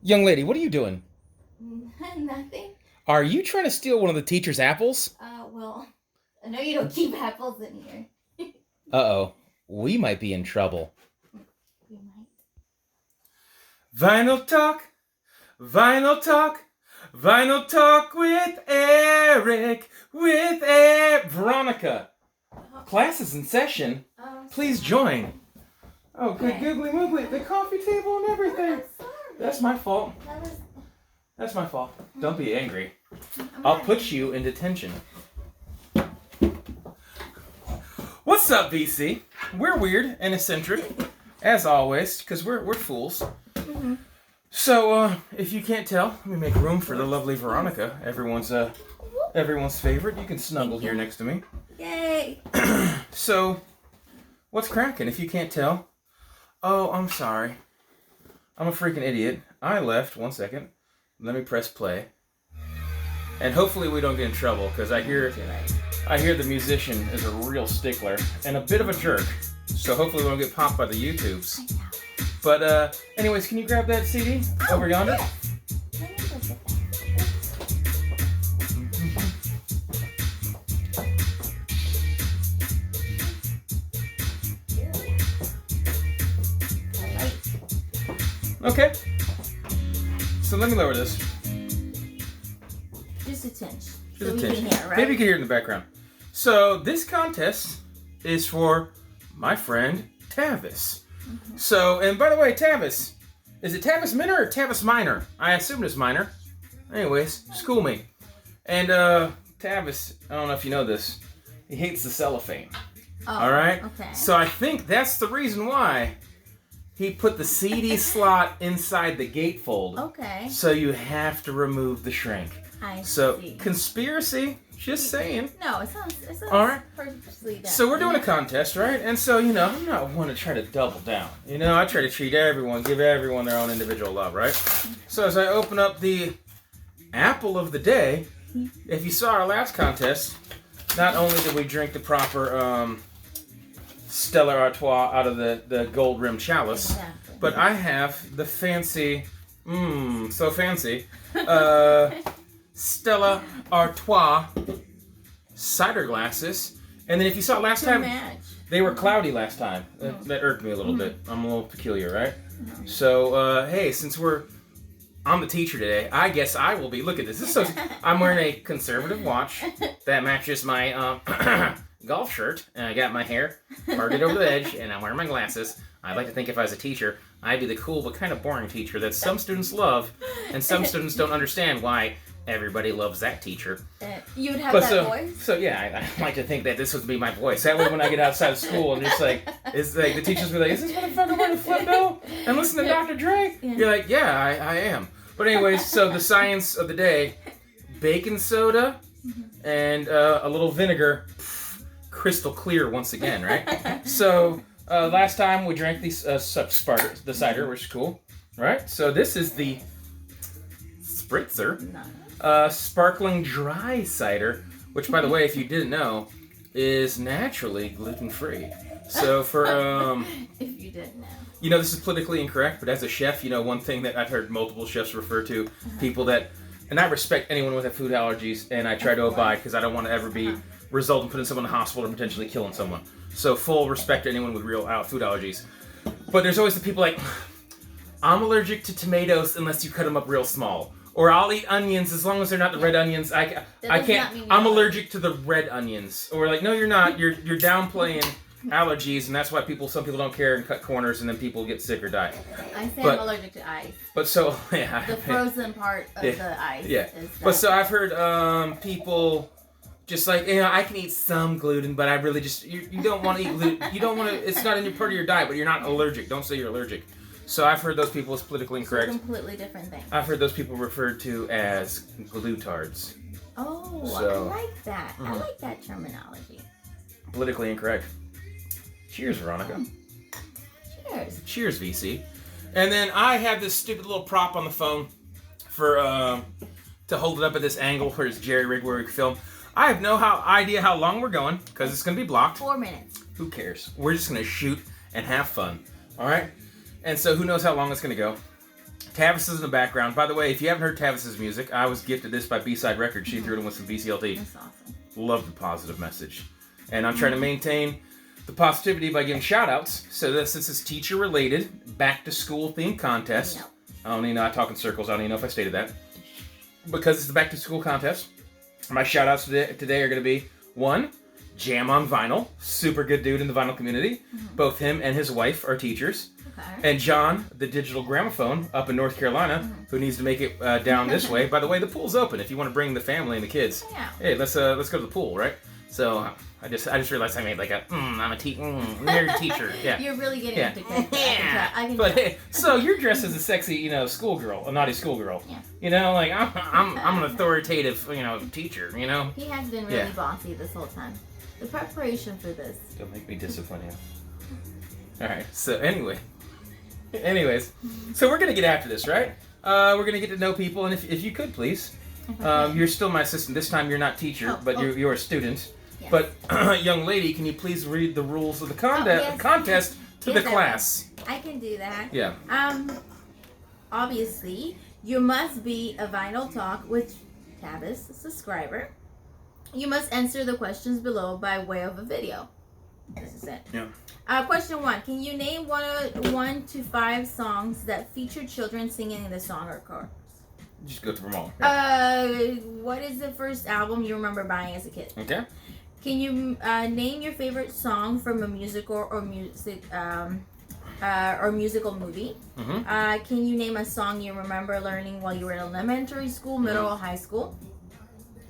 Young lady, what are you doing? Nothing. Are you trying to steal one of the teacher's apples? Well, I know you don't keep apples in here. Uh-oh. We might be in trouble. We might. Vinyl Talk, Vinyl Talk, Vinyl Talk with Eric, Veronica. Class is in session. Please join. Oh, good googly moogly. The coffee table and everything. That's my fault. That's my fault. Don't be angry. I'll put you in detention. What's up, VC? We're weird and eccentric, as always, because we're fools. Mm-hmm. So, if you can't tell, let me make room for the lovely Veronica, everyone's favorite. You can snuggle here next to me. Yay! So, what's cracking? If you can't tell, oh, I'm sorry. I'm a freaking idiot. I left. 1 second. Let me press play. And hopefully we don't get in trouble, because I hear the musician is a real stickler and a bit of a jerk. So hopefully we don't get popped by the YouTubes. But anyways, can you grab that CD over yonder? Okay. So let me lower this. Just a tinge. Just a tinge. Hear, right? Maybe you can hear it in the background. So this contest is for my friend Tavis. Mm-hmm. So, and by the way, Tavis, is it Tavis Minor or Tavis Minor? I assumed it's minor. Anyways, school me. And Tavis, I don't know if you know this, he hates the cellophane. Oh, all right? Okay. So I think that's the reason why he put the CD slot inside the gatefold. Okay. So you have to remove the shrink. I So, see. Conspiracy, just saying. No, it sounds all right. purposely done. So we're doing a contest, right? And so, I'm not one to try to double down. I try to treat everyone, give everyone their own individual love, right? So as I open up the apple of the day, if you saw our last contest, not only did we drink the proper Stella Artois out of the gold rimmed chalice, Exactly. but I have the fancy, so fancy, Stella Artois cider glasses. And then if you saw last time, they were cloudy last time. That irked me a little bit. I'm a little peculiar, right? So, hey, since we're I'm the teacher today, I guess I will be. Look at this. I'm wearing a conservative watch that matches my golf shirt. And I got my hair parted over the edge, and I'm wearing my glasses. I'd like to think if I was a teacher, I'd be the cool but kind of boring teacher that some students love, and some students don't understand why everybody loves that teacher. You would have that voice? So yeah, I like to think that this would be my voice. That way when I get outside of school and just it's like the teachers be like, is this motherfucker wearing a flip bill and listen to Dr. Dre? Yeah. You're like, yeah, I am. But anyways, so the science of the day, baking soda and a little vinegar, crystal clear once again, right? So last time we drank the cider, which is cool, right? So this is the spritzer. Sparkling dry cider, which, by the way, if you didn't know, is naturally gluten-free. So for if you didn't know. This is politically incorrect, but as a chef, one thing that I've heard multiple chefs refer to, people that, and I respect anyone with food allergies, and I try to abide because I don't want to ever result in putting someone in the hospital or potentially killing someone. So full respect to anyone with real food allergies. But there's always the people like, I'm allergic to tomatoes unless you cut them up real small. Or I'll eat onions as long as they're not the red onions. I can't. I'm allergic to the red onions. Or like, no, you're not. You're downplaying allergies, and that's why some people don't care and cut corners, and then people get sick or die. I say I'm allergic to ice. But so yeah, the frozen part of the ice. Yeah. But so I've heard people just like, I can eat some gluten, but I really just you don't want to eat gluten. You don't want to. It's not in your part of your diet, but you're not allergic. Don't say you're allergic. So I've heard those people as politically incorrect. It's a completely different thing. I've heard those people referred to as glutards. Oh, I like that. I like that terminology. Politically incorrect. Cheers, Veronica. Cheers. Cheers, VC. And then I have this stupid little prop on the phone for to hold it up at this angle for this jerry rig where we film. I have no idea how long we're going because it's going to be blocked. 4 minutes. Who cares? We're just going to shoot and have fun. All right? And so who knows how long it's going to go. Tavis is in the background. By the way, if you haven't heard Tavis's music, I was gifted this by B-Side Records. She threw it in with some BCLT. That's awesome. Love the positive message. And I'm trying to maintain the positivity by giving shout-outs. So this is teacher-related, back-to-school themed contest. Yep. I don't even know, I talk in circles. I don't even know if I stated that. Because it's the back-to-school contest, my shout-outs today are going to be, 1, Jam on Vinyl. Super good dude in the vinyl community. Both him and his wife are teachers. Okay. And John, the digital gramophone up in North Carolina, who needs to make it down this way. By the way, the pool's open if you want to bring the family and the kids. Yeah. Hey, let's go to the pool, right? So I just realized I made like a I'm a married teacher. Yeah. You're really getting into character. Yeah. I can But tell. hey, so you're dressed as a sexy, schoolgirl, a naughty schoolgirl. Yeah. Like I'm an authoritative, teacher. He has been really bossy this whole time. The preparation for this. Don't make me discipline you. All right. So anyways, so we're gonna get after this, right? We're gonna get to know people, and if you could please, you're still my assistant. This time you're not teacher, but you're a student. Yes. But young lady, can you please read the rules of the contest to the class? I can do that. Yeah. Obviously, you must be a Vinyl Talk with Tavis subscriber. You must answer the questions below by way of a video. This is it. Yeah. Question 1. Can you name 1 to 5 songs that feature children singing in the song or chorus? Just go through them all. Yeah. What is the first album you remember buying as a kid? Okay. Can you name your favorite song from a musical or musical movie? Can you name a song you remember learning while you were in elementary school, middle, or high school?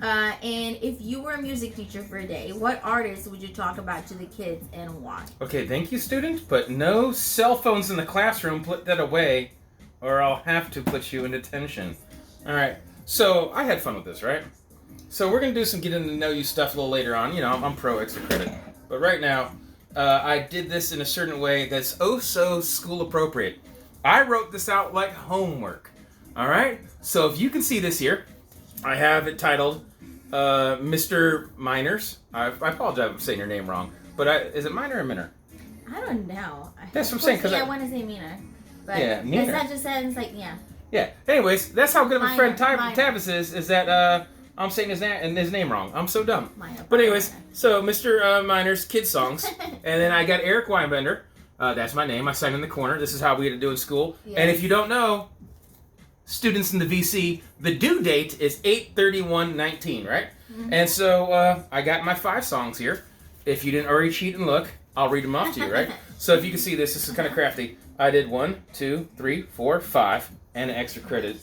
And if you were a music teacher for a day, what artists would you talk about to the kids and why? Okay, thank you, student, but no cell phones in the classroom. Put that away, or I'll have to put you in detention. All right, so I had fun with this, right? So we're going to do some getting to know you stuff a little later on. I'm pro extra credit. But right now, I did this in a certain way that's oh so school appropriate. I wrote this out like homework. All right? So if you can see this here, I have it titled Mr. Miners. I apologize for saying your name wrong. But is it Miner or Minor? I don't know. That's what I'm saying. I want to say Mina. But yeah, Mina. It's not just that. It's like, yeah. Yeah. Anyways, that's how good of a friend Minor. Tavis is that I'm saying his name wrong. I'm so dumb. Minor. But anyways, so Mr. Miner's kids songs. And then I got Eric Weinbender. That's my name. I signed in the corner. This is how we had to do in school. Yes. And if you don't know, students in the VC, the due date is 8/31/19, right? And so I got my 5 songs here. If you didn't already cheat and look, I'll read them off to you, right? So if you can see this is kind of crafty. I did 1, 2, 3, 4, 5, and an extra credit.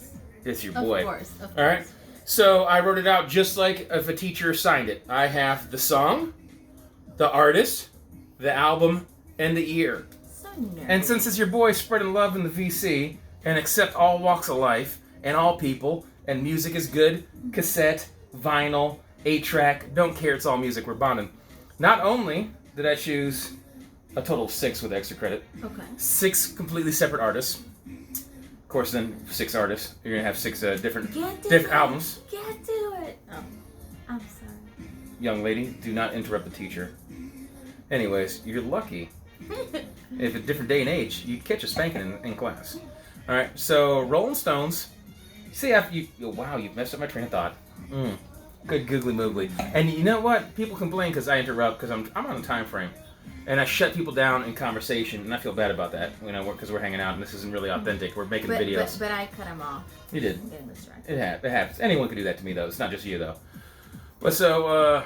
It's your boy. Of course. All right. So I wrote it out just like if a teacher signed it. I have the song, the artist, the album, and the year. So nerdy. And since it's your boy spreading love in the VC and accept all walks of life and all people, and music is good, cassette, vinyl, 8-track, don't care, it's all music, we're bonding. Not only did I choose a total of 6 with extra credit. Okay. 6 completely separate artists. Of course, then 6 artists. You're gonna have 6 different albums. Get to it. Oh, I'm sorry. Young lady, do not interrupt the teacher. Anyways, you're lucky. If a different day and age, you'd catch a spanking in class. All right. So Rolling Stones. See, wow, you've messed up my train of thought. Good googly moogly. And you know what? People complain because I interrupt because I'm on a time frame. And I shut people down in conversation, and I feel bad about that, because we're hanging out, and this isn't really authentic. We're making videos. But I cut him off. You did. I'm getting distracted. It happens. Anyone can do that to me, though. It's not just you, though. But so,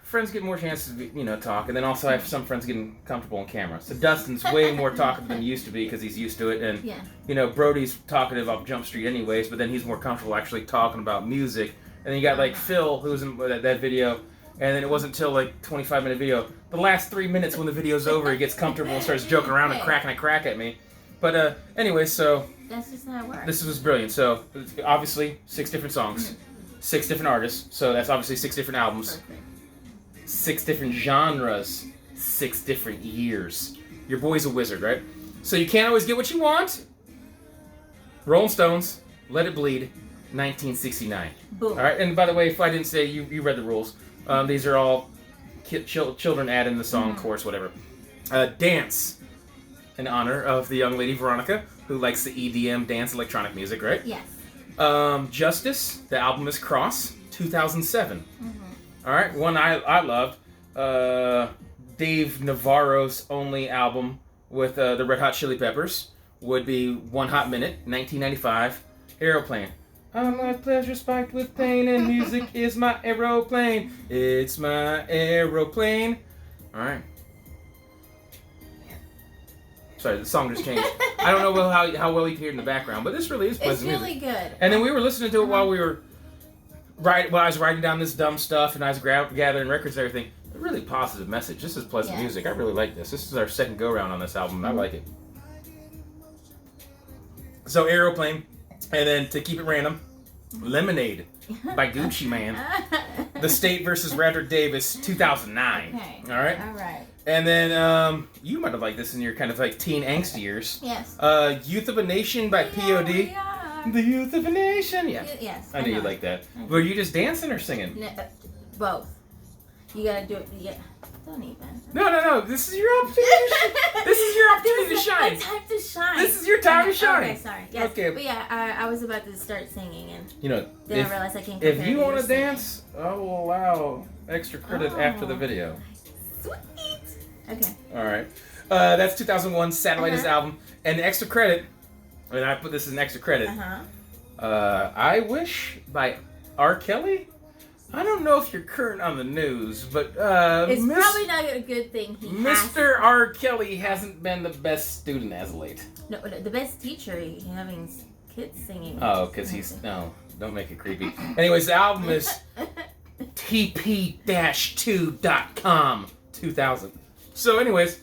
friends get more chances to, talk, and then also I have some friends getting comfortable on camera. So Dustin's way more talkative than he used to be because he's used to it, and, Brody's talkative off Jump Street anyways, but then he's more comfortable actually talking about music. And then you got, Phil, who's in that video. And then it wasn't until 25-minute video. The last 3 minutes when the video's over, he gets comfortable and starts joking around and cracking a crack at me. But anyway, so that's just how it works. This was brilliant. So obviously 6 different songs, 6 different artists. So that's obviously 6 different albums, Perfect. 6 different genres, 6 different years. Your boy's a wizard, right? So you can't always get what you want. Rolling Stones, Let It Bleed, 1969. Boom. All right. And by the way, if I didn't say you read the rules. These are all children add in the song, chorus, whatever. Dance. in honor of the young lady Veronica, who likes the EDM dance electronic music, right? Yes. Justice, the album is Cross, 2007. Mm-hmm. All right, one I loved. Dave Navarro's only album with the Red Hot Chili Peppers would be One Hot Minute, 1995. Aeroplane. All my pleasure spiked with pain, and music is my aeroplane. It's my aeroplane. All right. Sorry, the song just changed. I don't know how well you can hear it in the background, but this really is pleasant music. It's really good. And then we were listening to it while we were I was writing down this dumb stuff, and I was gathering records and everything. A really positive message. This is pleasant music. I really like this. This is our second go-round on this album, and I like it. So, Aeroplane, and then to keep it random, Lemonade by Gucci Mane. The State versus Radrick Davis, 2009. Okay. All right? All right. And then, you might have liked this in your kind of like teen angst years. Yes. Youth of a Nation by P.O.D. Yeah. The Youth of a Nation. Yeah. Yes. I knew you liked that. Were you just dancing or singing? No, both. You gotta do it. Yeah. Don't even. No. This is your opportunity. This is your opportunity to shine. My time to shine. This is your time to shine. Okay, sorry. Yes. Okay. But yeah, I was about to start singing, and then I realized I can't. If you want to dance, I will allow extra credit after the video. Sweet. Okay. All right. That's 2001 Satellite is album, and the extra credit. And I put this as an extra credit. I Wish by R. Kelly. I don't know if you're current on the news, but it's probably not a good thing. Mr. R. Kelly hasn't been the best student as of late. No, the best teacher having kids singing. Oh, because don't make it creepy. Anyways, the album is TP-2.com 2000. So, anyways,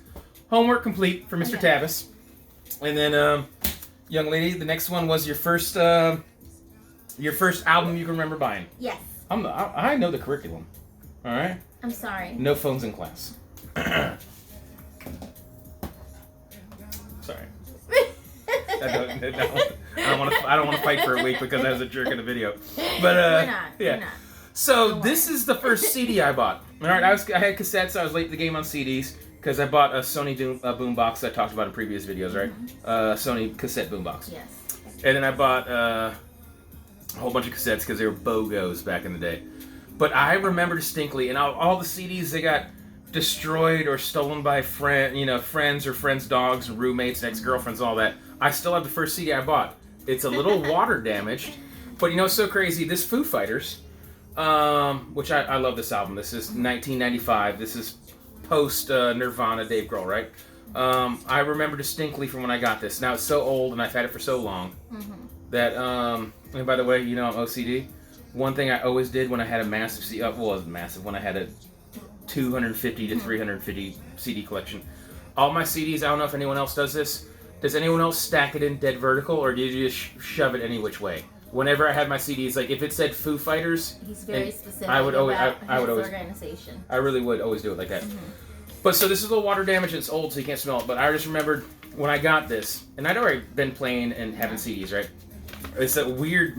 homework complete for Mr. Tavis, and then young lady, the next one was your first album you can remember buying. Yes. I know the curriculum. All right. I'm sorry. No phones in class. Sorry. I don't want to fight for a week because I was a jerk in the video. But We're not. So this is the first CD I bought. All right. I had cassettes. I was late to the game on CDs because I bought a Sony boombox I talked about in previous videos. Right. Sony cassette boombox. Yes. And then I bought a whole bunch of cassettes because they were BOGOs back in the day. But I remember distinctly, and all the CDs, they got destroyed or stolen by friends or friends' dogs and roommates and ex-girlfriends and all that. I still have the first CD I bought. It's a little water damaged, but it's so crazy. This Foo Fighters, which I love this album. This is 1995. This is post Nirvana, Dave Grohl, right? I remember distinctly from when I got this. Now it's so old and I've had it for so long that, and by the way, I'm OCD. One thing I always did when I had a massive CD, when I had a 250 to 350 CD collection. All my CDs, I don't know if anyone else does this. Does anyone else stack it in dead vertical, or do you just shove it any which way? Whenever I had my CDs, like if it said Foo Fighters, he's very specific. I would always, organization. I really would always do it like that. But so this is a little water damage. It's old, so you can't smell it. But I just remembered when I got this, and I'd already been playing and having CDs, right? It's that weird,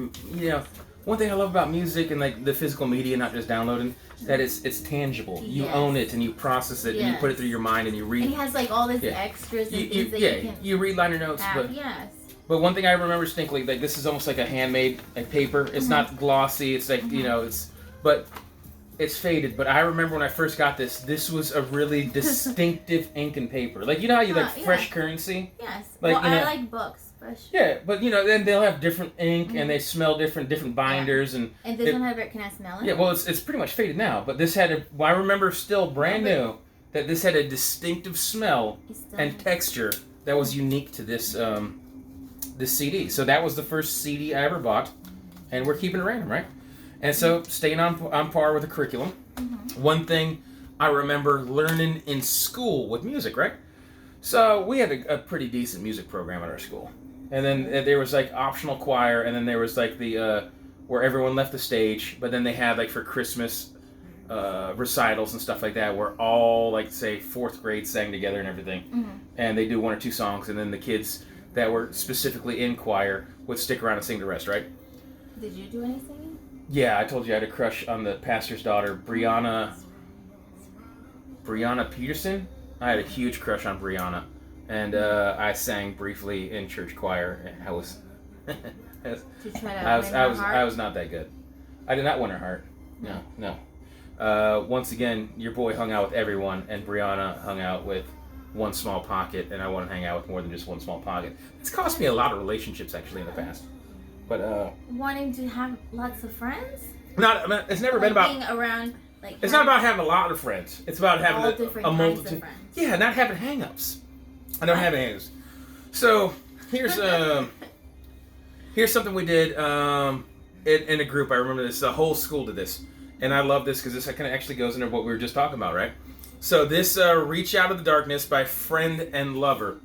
one thing I love about music and like the physical media, not just downloading, that it's tangible. You own it and you process it and you put it through your mind and you read. And it has like all this extras and things that you can you read liner notes. have. But one thing I remember distinctly, like this is almost like a handmade paper. It's not glossy. It's like but it's faded. But I remember when I first got this. This was a really distinctive ink and paper. Like how you like fresh currency. Yes. Like I like books. Yeah, but then they'll have different ink and they smell different binders and this one can I smell it? Yeah, well it's pretty much faded now, but this had I remember still brand new that this had a distinctive smell and texture that was unique to this this CD. So that was the first CD I ever bought, and we're keeping it random, right? And so staying on par with the curriculum. One thing I remember learning in school with music, right? So we had a pretty decent music program at our school. And then there was like optional choir, and then there was like the where everyone left the stage, but then they had like for Christmas recitals and stuff like that, where all like say 4th grade sang together and everything, and they do 1 or 2 songs, and then the kids that were specifically in choir would stick around and sing the rest, right? Did you do any singing? Yeah, I told you I had a crush on the pastor's daughter, Brianna Peterson. I had a huge crush on Brianna. and I sang briefly in church choir. And I was, I was not that good. I did not win her heart. No. Once again, your boy hung out with everyone, and Brianna hung out with one small pocket, and I want to hang out with more than just one small pocket. It's cost me a lot of relationships actually in the past. But wanting to have lots of friends. It's never been about being around. Like it's not about having a lot of friends. It's about having a multitude. Yeah, not having hang-ups. I don't have hang-ups. So here's something we did in a group. I remember this. The whole school did this, and I love this because this kind of actually goes into what we were just talking about, right? So this "Reach Out of the Darkness" by Friend and Lover.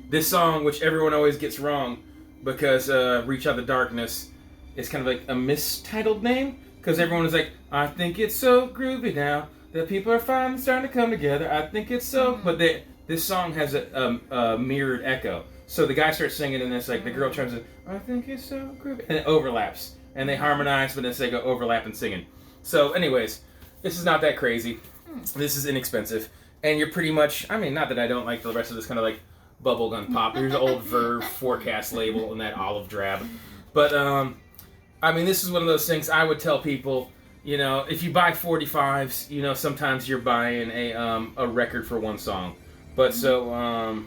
This song, which everyone always gets wrong, because "Reach Out of the Darkness" is kind of like a mistitled name. Because everyone is like, I think it's so groovy now that people are finally starting to come together. I think it's so... But this song has a mirrored echo. So the guy starts singing, and it's like the girl turns in, I think it's so groovy. And it overlaps. And they harmonize, but then they go overlap and singing. So anyways, this is not that crazy. This is inexpensive. And you're pretty much... I mean, not that I don't like the rest of this kind of like bubblegum pop. Here's the old Verve forecast label and that olive drab. But... I mean, this is one of those things I would tell people, you know, if you buy 45s, you know, sometimes you're buying a record for one song. But so,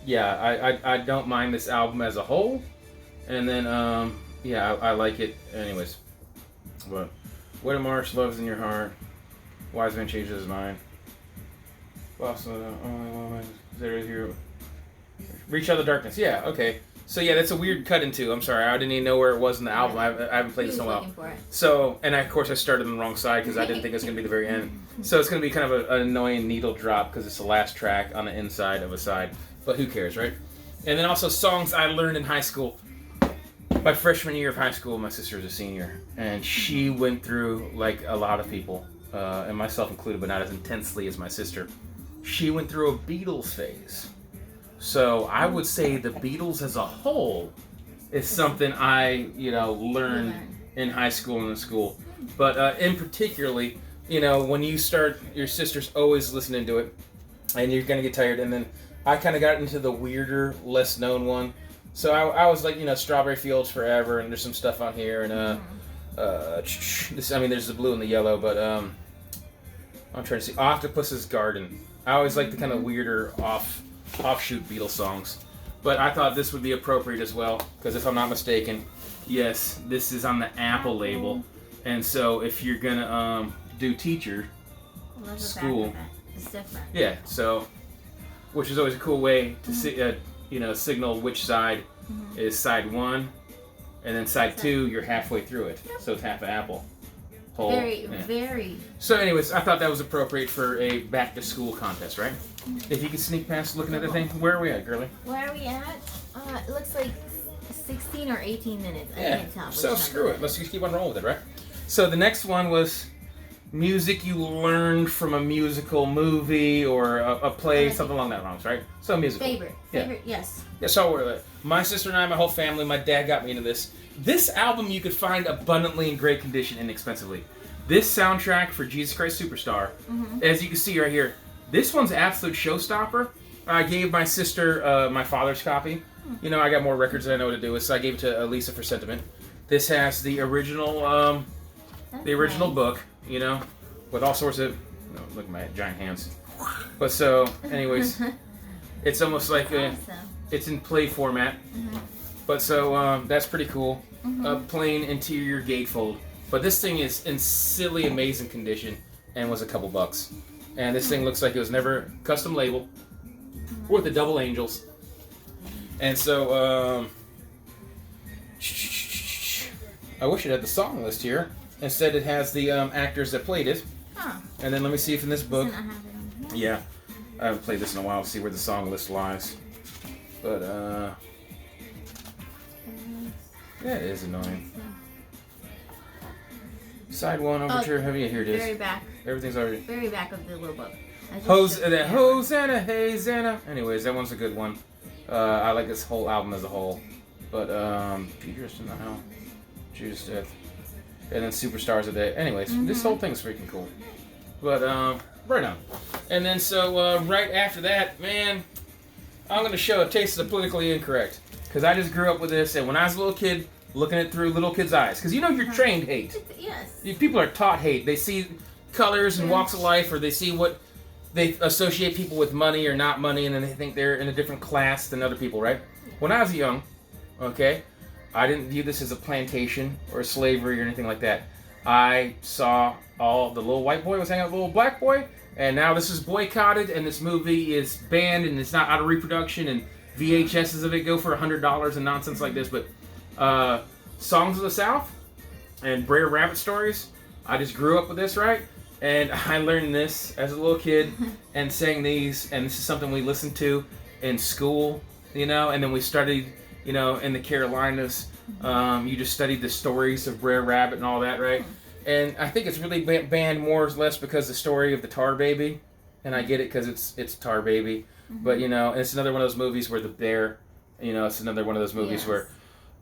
yeah, I don't mind this album as a whole. And then, yeah, I like it. Anyways, but What a March, Love's in Your Heart. Wise Man Changes His Mind. Lost the only woman there is here. Reach Out of the Darkness. Yeah, okay. So yeah, that's a weird cut into. I'm sorry, I didn't even know where it was in the album. I haven't played this in a while. So, and of course I started on the wrong side because I didn't think it was going to be the very end. So it's going to be kind of an annoying needle drop because it's the last track on the inside of a side. But who cares, right? And then also songs I learned in high school. My freshman year of high school, my sister was a senior, and she went through, like a lot of people, and myself included, but not as intensely as my sister. She went through a Beatles phase. So I would say the Beatles as a whole is something I, learned in high school and in school. But in particularly, when you start, your sister's always listening to it, and you're going to get tired. And then I kind of got into the weirder, less known one. So I was like, Strawberry Fields Forever, and there's some stuff on here. And there's the blue and the yellow, but I'm trying to see. Octopus's Garden. I always like the kind of weirder offshoot Beatles songs, but I thought this would be appropriate as well because if I'm not mistaken, yes, this is on the Apple label, and so if you're gonna do teacher school, it's different. Yeah, so which is always a cool way to signal which side is side one, and then side two you're halfway through it, so it's half an apple. Very. So anyways, I thought that was appropriate for a back to school contest, right? If you could sneak past looking at the thing, where are we at, girlie? Where are we at? It looks like 16 or 18 minutes. I can't tell. So screw it. Let's just keep on rolling with it, right? So the next one was music you learned from a musical movie or a play, something along that lines, right? So musical. Favorite, yes. Yeah, so my sister and I, my whole family, my dad got me into this. This album you could find abundantly in great condition inexpensively. This soundtrack for Jesus Christ Superstar, as you can see right here, this one's an absolute showstopper. I gave my sister my father's copy. I got more records than I know what to do with, so I gave it to Lisa for sentiment. This has the original book, with all sorts of, look at my giant hands. But so, anyways, it's almost like it's in play format. But so that's pretty cool. Plain interior gatefold. But this thing is in silly amazing condition and was a couple bucks. And this thing looks like it was never custom labeled with the double angels. And so I wish it had the song list here. Instead it has the actors that played it. And then let me see if in this book. Yeah. I haven't played this in a while to see where the song list lies. But that is annoying. Side one overture. Here it is. Very back. Everything's already. Very back of the little book. Hosanna, hey Zanna. Anyways, that one's a good one. I like this whole album as a whole. But Peter's in the Hell, Judas Death, and then Superstars of the Day. Anyways, this whole thing's freaking cool. But right on. And then so right after that, man, I'm going to show a taste of the politically incorrect. Because I just grew up with this, and when I was a little kid, looking at it through little kids' eyes. Because you're trained hate. Yes. People are taught hate. They see colors and walks of life, or they see what they associate people with money or not money, and then they think they're in a different class than other people, right? When I was young, okay, I didn't view this as a plantation or slavery or anything like that. I saw all the little white boy was hanging out with the little black boy, and now this is boycotted, and this movie is banned, and it's not out of reproduction, and VHSs of it go for $100 and nonsense like this. But Songs of the South and Brer Rabbit stories, I just grew up with this, right? And I learned this as a little kid and sang these, and this is something we listened to in school, and then we studied, in the Carolinas. You just studied the stories of Brer Rabbit and all that, right? And I think it's really banned more or less because the story of the Tar Baby, and I get it because it's Tar Baby, but it's another one of those movies where the bear, it's another one of those movies where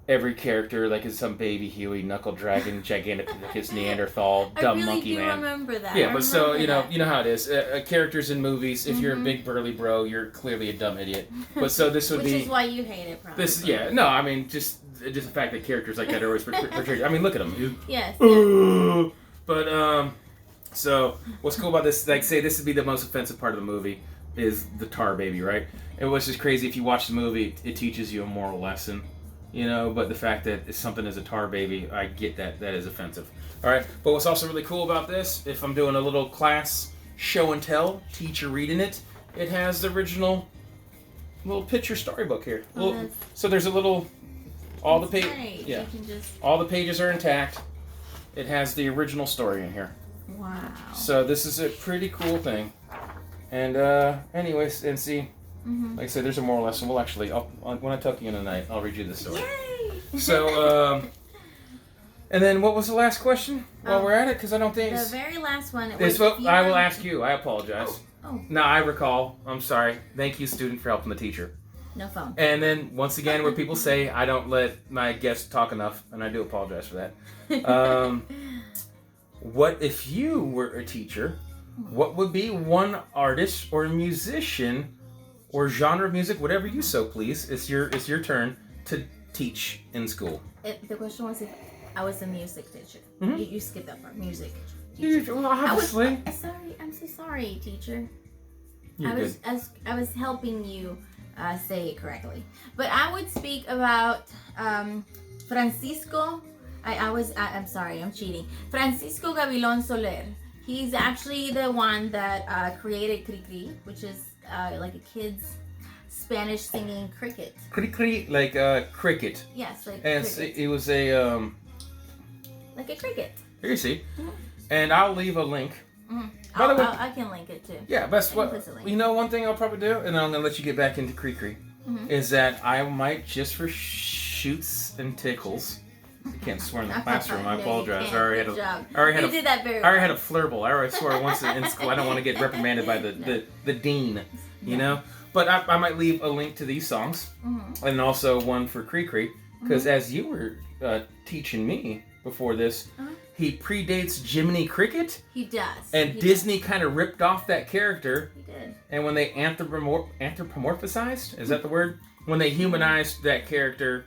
every character like is some baby Huey, Knuckle Dragon, Giganticus, Neanderthal, dumb monkey man. I remember that. Yeah, but so you know how it is. Characters in movies. If you're a big burly bro, you're clearly a dumb idiot. But so this would Which be. Which is why you hate it, probably. This, yeah, no, I mean just the fact that characters like that are always portrayed. I mean, look at them. Yes. But so what's cool about this? Like, say this would be the most offensive part of the movie is the Tar Baby, right? And what's just crazy, if you watch the movie, it teaches you a moral lesson. But the fact that something is a Tar Baby, I get that is offensive. All right, but what's also really cool about this, if I'm doing a little class show and tell, teacher reading it, it has the original little picture storybook here. So there's a little, all the pages, yeah, all the pages are intact. It has the original story in here. Wow. So this is a pretty cool thing. And anyways, and see. Like I said, there's a moral lesson. Well, actually, when I tuck you in tonight, I'll read you the story. Yay! So, and then what was the last question while we're at it? Because I don't think... The very last one... I will ask you. I apologize. Oh. No, I recall. I'm sorry. Thank you, student, for helping the teacher. No phone. And then, once again, where people say I don't let my guests talk enough, and I do apologize for that. What if you were a teacher, what would be one artist or musician or genre of music, whatever you so please, it's your turn to teach in school? The question was if I was a music teacher. You skipped that part. Music. Well, obviously. I'm so sorry, teacher. You're good. I was helping you say it correctly. But I would speak about Francisco. I'm sorry, I'm cheating. Francisco Gavilon Soler. He's actually the one that created Cri-Cri, which is like a kid's Spanish singing cricket. Cri-Cri, like cricket. Yes, like cricket. It was a... like a cricket. Here you see. And I'll leave a link. By the way, I can link it too. Yeah, that's what... one thing I'll probably do, and I'm going to let you get back into Cri-Cri, is that I might, just for shoots and tickles... I can't swear in the classroom. I apologize. I already had a flurble. I already swore once in school. I don't want to get reprimanded by the dean, you know. But I might leave a link to these songs, and also one for Cri-Cri, because as you were teaching me before this, he predates Jiminy Cricket. He does. And Disney kind of ripped off that character. He did. And when they anthropomorphized, is that the word? When they humanized that character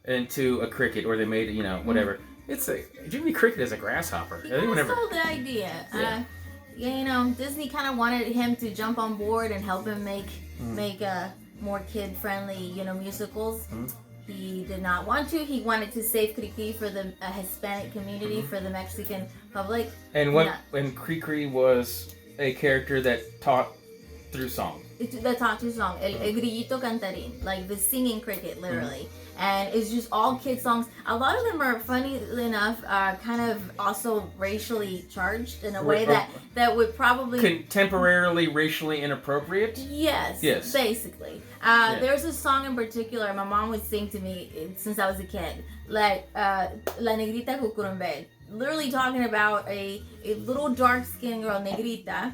into a cricket, or they made it, whatever. It's Jiminy Cricket is a grasshopper. He stole the idea. Yeah. Disney kind of wanted him to jump on board and help him make more kid-friendly, musicals. He did not want to. He wanted to save Cri-Cri for the Hispanic community, for the Mexican public. And when Cri-Cri was a character that taught through song. That taught through song. El grillito cantarín, like the singing cricket, literally. And it's just all kid songs. A lot of them are, funny enough, kind of also racially charged in a way that would probably... Contemporarily racially inappropriate? Yes. Basically. There's a song in particular my mom would sing to me since I was a kid. Like, La Negrita Cucurumbe. Literally talking about a little dark-skinned girl, Negrita,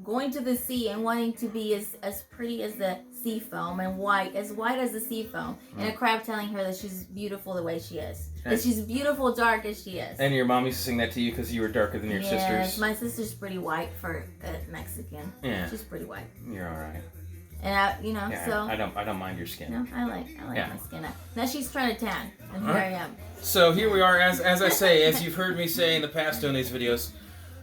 going to the sea and wanting to be as pretty as the sea foam and white as the sea foam, and a crab telling her that she's beautiful the way she is, that she's beautiful dark as she is. And your mom used to sing that to you because you were darker than your sisters. My sister's pretty white for Mexican. Yeah, she's pretty white. You're all right. And I don't mind your skin. No, I like my skin. Now she's trying to tan, and here I am. So here we are, as I say, as you've heard me say in the past doing these videos,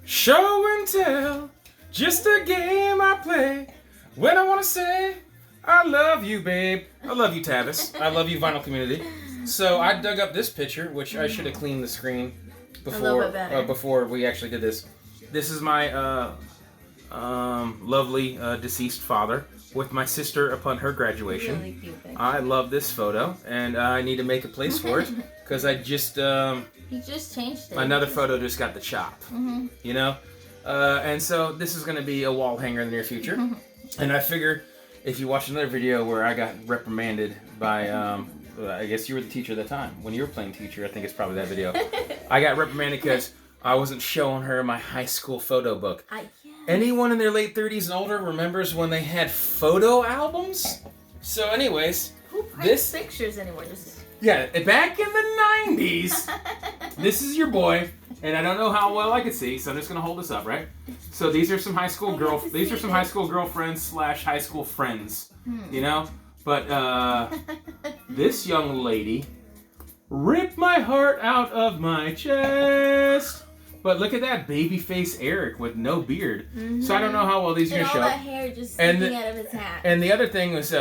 show and tell, just a game I play when I want to say, I love you, babe. I love you, Tavis. I love you, vinyl community. So I dug up this picture, which I should have cleaned the screen before we actually did this. This is my lovely deceased father with my sister upon her graduation. Really cute picture. I love this photo, and I need to make a place for it because I just he just changed it. Another photo just got the chop, you know, and so this is going to be a wall hanger in the near future. And I figure if you watch another video where I got reprimanded by I guess you were the teacher at the time when you were playing teacher. I think it's probably that video. I got reprimanded because I wasn't showing her my high school photo book. Anyone in their late 30s and older remembers when they had photo albums? So anyways, who prints pictures anymore? Yeah, back in the 90s, this is your boy, and I don't know how well I can see, so I'm just gonna hold this up, right? So these are some high school girlfriends / high school friends, you know? But this young lady ripped my heart out of my chest. But look at that babyface Eric with no beard. So I don't know how well these are going to show. And all that hair just sticking out of his hat. And the other thing was,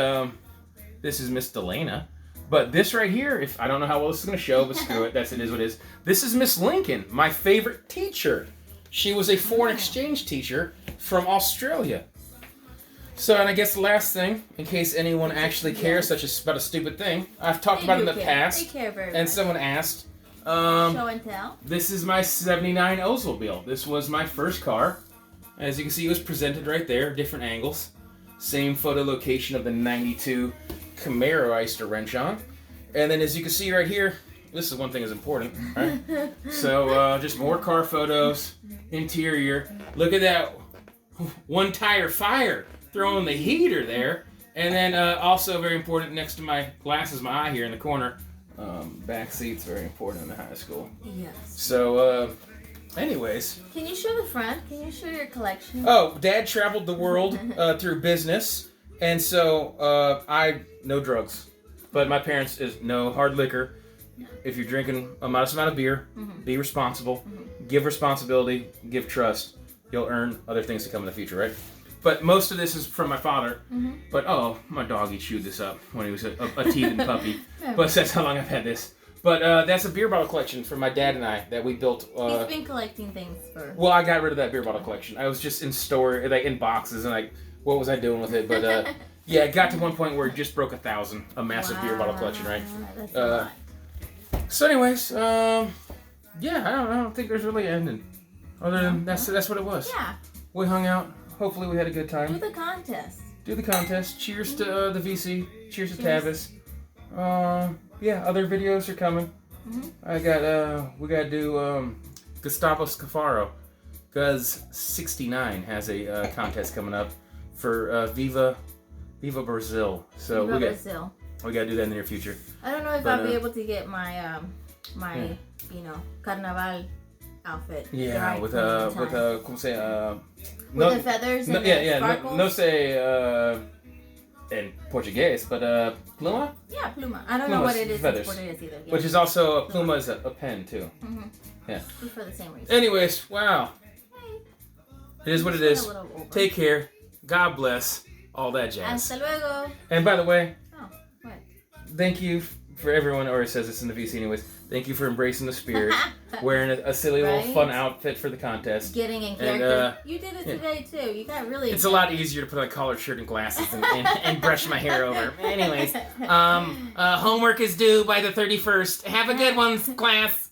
this is Miss Delana. But this right here, I don't know how well this is going to show, but screw it. It is what it is. This is Miss Lincoln, my favorite teacher. She was a foreign exchange teacher from Australia. So, and I guess the last thing, in case anyone actually cares about a stupid thing, I've talked about it in the past. They care very and much. someone asked, show and tell. This is my 79 Oldsmobile. This was my first car. As you can see, it was presented right there, different angles. Same photo location of the 92 Camaro I used to wrench on. And then as you can see right here, this is one thing that's important, right? So just more car photos, interior. Look at that one tire fire, throwing the heater there. And then also very important next to my glasses, my eye here in the corner, back seat's very important in the high school. Yes. So, anyways. Can you show the front? Can you show your collection? Oh, Dad traveled the world through business, and so no drugs. But my parents is no hard liquor. If you're drinking a modest amount of beer, be responsible, give responsibility, give trust. You'll earn other things to come in the future, right? But most of this is from my father. But my doggy chewed this up when he was a teething puppy. But that's how long I've had this. But that's a beer bottle collection from my dad and I that we built. He's been collecting things for. Well, I got rid of that beer bottle collection. I was just in in boxes, and what was I doing with it? But yeah, it got to one point where it just broke 1,000. A massive beer bottle collection, right? That's a lot. So, anyways, yeah, I don't think there's really an ending. Other than that's what it was. Yeah. We hung out. Hopefully, we had a good time. Do the contest. Cheers to the VC. Cheers to Tavis. Yeah, other videos are coming. We gotta do Gustavo Scafaro, because 69 has a contest coming up for Viva Brazil. So we gotta do that in the near future. I don't know if I'll be able to get my carnaval outfit. Yeah, with como say with the feathers. And sparkles. No say in Portuguese, but pluma. Yeah, pluma. I don't know what it is in Portuguese either. Yeah. Which is also a pluma is a pen too. Yeah. For the same reason. Anyways, wow. It is what it is. Take care. God bless. All that jazz. Hasta luego. And by the way, what? Thank you for everyone, or it says this in the VC anyways, thank you for embracing the spirit, wearing a silly little fun outfit for the contest. Getting in character. You did it today too. You got really It's a lot easier to put on a collared shirt and glasses and brush my hair over. Anyways, homework is due by the 31st. Have a good one, class.